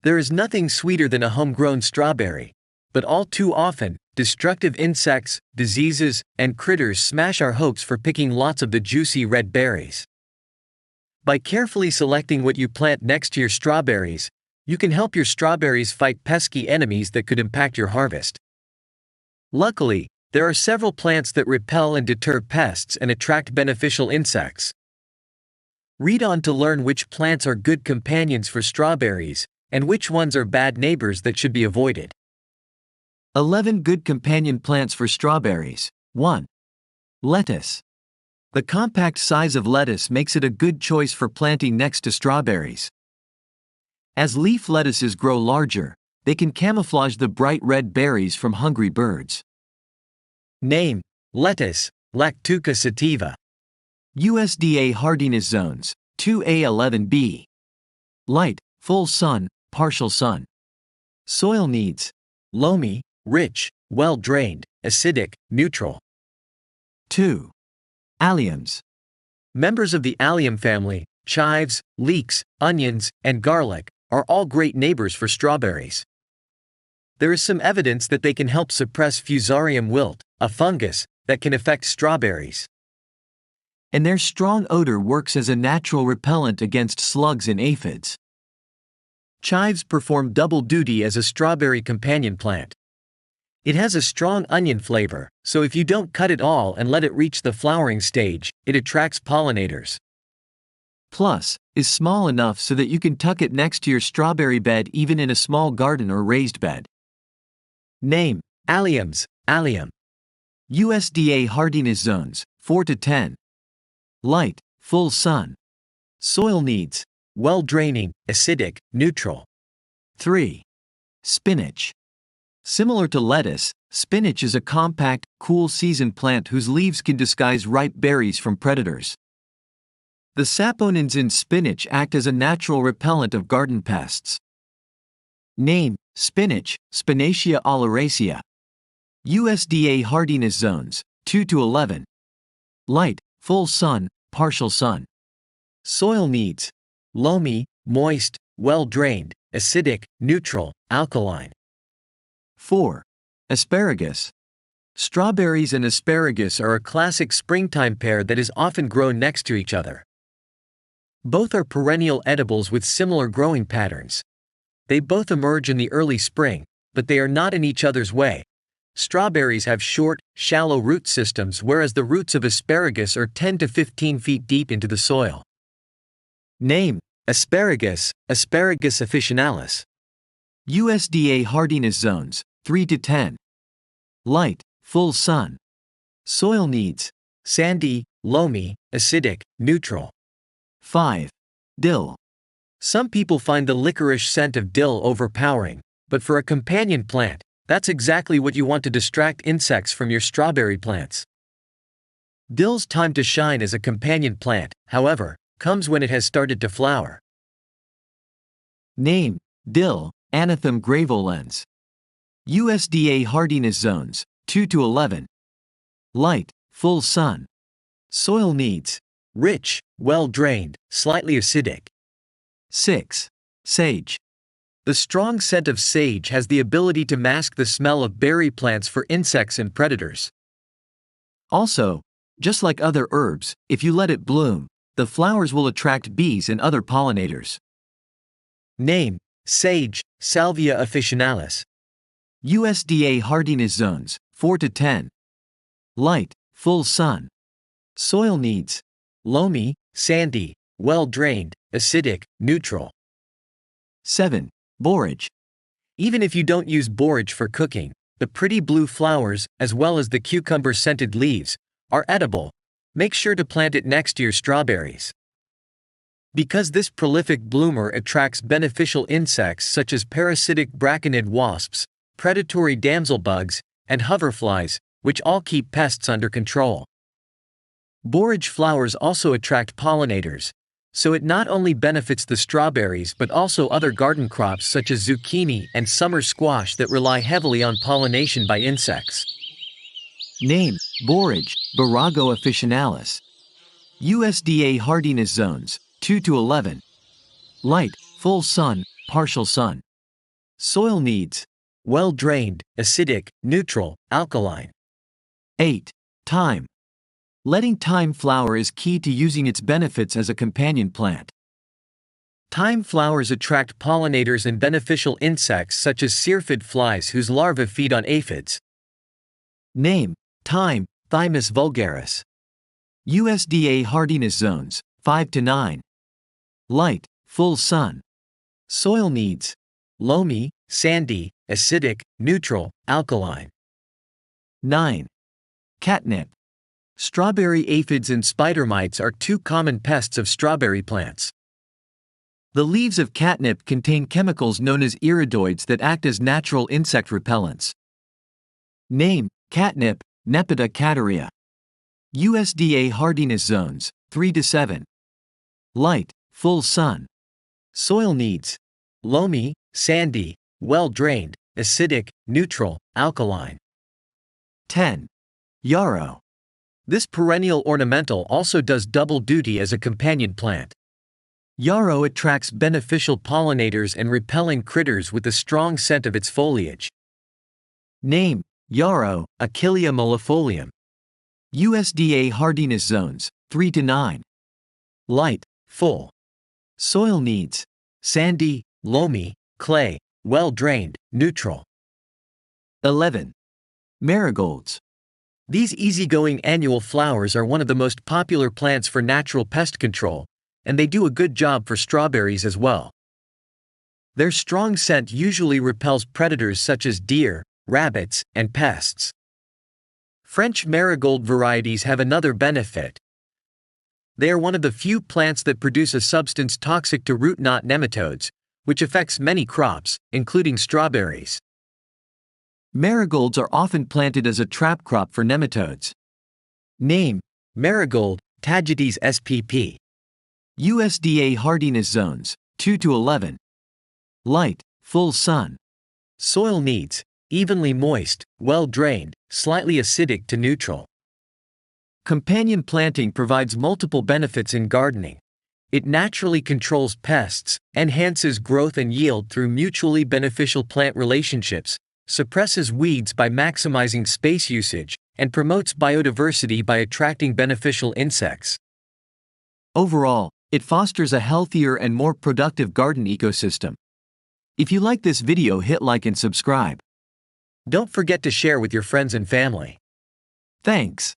There is nothing sweeter than a homegrown strawberry, but all too often, destructive insects, diseases, and critters smash our hopes for picking lots of the juicy red berries. By carefully selecting what you plant next to your strawberries, you can help your strawberries fight pesky enemies that could impact your harvest. Luckily, there are several plants that repel and deter pests and attract beneficial insects. Read on to learn which plants are good companions for strawberries, and which ones are bad neighbors that should be avoided. 11 good companion plants for strawberries. 1. Lettuce. The compact size of lettuce makes it a good choice for planting next to strawberries. As leaf lettuces grow larger, they can camouflage the bright red berries from hungry birds. Name: lettuce, Lactuca sativa. USDA hardiness zones, 2A11B. Light, full sun, partial sun. Soil needs: loamy, rich, well-drained, acidic, neutral. 2. Alliums. Members of the allium family, chives, leeks, onions, and garlic, are all great neighbors for strawberries. There is some evidence that they can help suppress fusarium wilt, a fungus that can affect strawberries. And their strong odor works as a natural repellent against slugs and aphids. Chives perform double duty as a strawberry companion plant. It has a strong onion flavor, so if you don't cut it all and let it reach the flowering stage, it attracts pollinators. Plus, is small enough so that you can tuck it next to your strawberry bed even in a small garden or raised bed. Name: Alliums, Allium. USDA hardiness zones, 4 to 10. Light, full sun. Soil needs: well-draining, acidic, neutral. 3. Spinach. Similar to lettuce, spinach is a compact, cool-season plant whose leaves can disguise ripe berries from predators. The saponins in spinach act as a natural repellent of garden pests. Name: spinach, Spinacia oleracea. USDA hardiness zones, 2 to 11. Light, full sun, partial sun. Soil needs: loamy, moist, well-drained, acidic, neutral, alkaline. 4. Asparagus. Strawberries and asparagus are a classic springtime pair that is often grown next to each other. Both are perennial edibles with similar growing patterns. They both emerge in the early spring, but they are not in each other's way. Strawberries have short, shallow root systems, whereas the roots of asparagus are 10 to 15 feet deep into the soil. Name: Asparagus, Asparagus officinalis. USDA hardiness zones, 3 to 10. Light, full sun. Soil needs: sandy, loamy, acidic, neutral. 5. Dill. Some people find the licorice scent of dill overpowering, but for a companion plant, that's exactly what you want to distract insects from your strawberry plants. Dill's time to shine as a companion plant, however, comes when it has started to flower. Name: Dill, Anethum graveolens. USDA hardiness zones, 2 to 11. Light, full sun. Soil needs: rich, well-drained, slightly acidic. 6. Sage. The strong scent of sage has the ability to mask the smell of berry plants for insects and predators. Also, just like other herbs, if you let it bloom, the flowers will attract bees and other pollinators. Name: sage, Salvia officinalis. USDA hardiness zones, 4 to 10. Light, full sun. Soil needs: loamy, sandy, well-drained, acidic, neutral. 7. Borage. Even if you don't use borage for cooking, the pretty blue flowers, as well as the cucumber-scented leaves, are edible. Make sure to plant it next to your strawberries. Because this prolific bloomer attracts beneficial insects such as parasitic braconid wasps, predatory damselbugs, and hoverflies, which all keep pests under control. Borage flowers also attract pollinators, so it not only benefits the strawberries but also other garden crops such as zucchini and summer squash that rely heavily on pollination by insects. Name: Borage, Borage officinalis. USDA hardiness zones, 2 to 11. Light, full sun, partial sun. Soil needs: well-drained, acidic, neutral, alkaline. 8. Thyme. Letting thyme flower is key to using its benefits as a companion plant. Thyme flowers attract pollinators and beneficial insects such as syrphid flies whose larvae feed on aphids. Name: Thyme, Thymus vulgaris. USDA hardiness zones: 5 to 9. Light, full sun. Soil needs: loamy, sandy, acidic, neutral, alkaline. 9. Catnip. Strawberry aphids and spider mites are two common pests of strawberry plants. The leaves of catnip contain chemicals known as iridoids that act as natural insect repellents. Name: catnip, Nepeta cataria. USDA hardiness zones: 3 to 7. Light, full sun. Soil needs: loamy, sandy, well-drained, acidic, neutral, alkaline. 10. Yarrow. This perennial ornamental also does double duty as a companion plant. Yarrow attracts beneficial pollinators and repelling critters with the strong scent of its foliage. Name: Yarrow, Achillea molifolium. USDA hardiness zones: 3 to 9. Light, full. Soil needs: sandy, loamy, clay, well-drained, neutral. 11. Marigolds. These easygoing annual flowers are one of the most popular plants for natural pest control, and they do a good job for strawberries as well. Their strong scent usually repels predators such as deer, rabbits, and pests. French marigold varieties have another benefit. They are one of the few plants that produce a substance toxic to root knot nematodes, which affects many crops, including strawberries. Marigolds are often planted as a trap crop for nematodes. Name: Marigold, Tagetes spp. USDA hardiness zones: 2 to 11. Light, full sun. Soil needs: evenly moist, well-drained, slightly acidic to neutral. Companion planting provides multiple benefits in gardening. It naturally controls pests, enhances growth and yield through mutually beneficial plant relationships, suppresses weeds by maximizing space usage, and promotes biodiversity by attracting beneficial insects. Overall, it fosters a healthier and more productive garden ecosystem. If you like this video, hit like and subscribe. Don't forget to share with your friends and family. Thanks.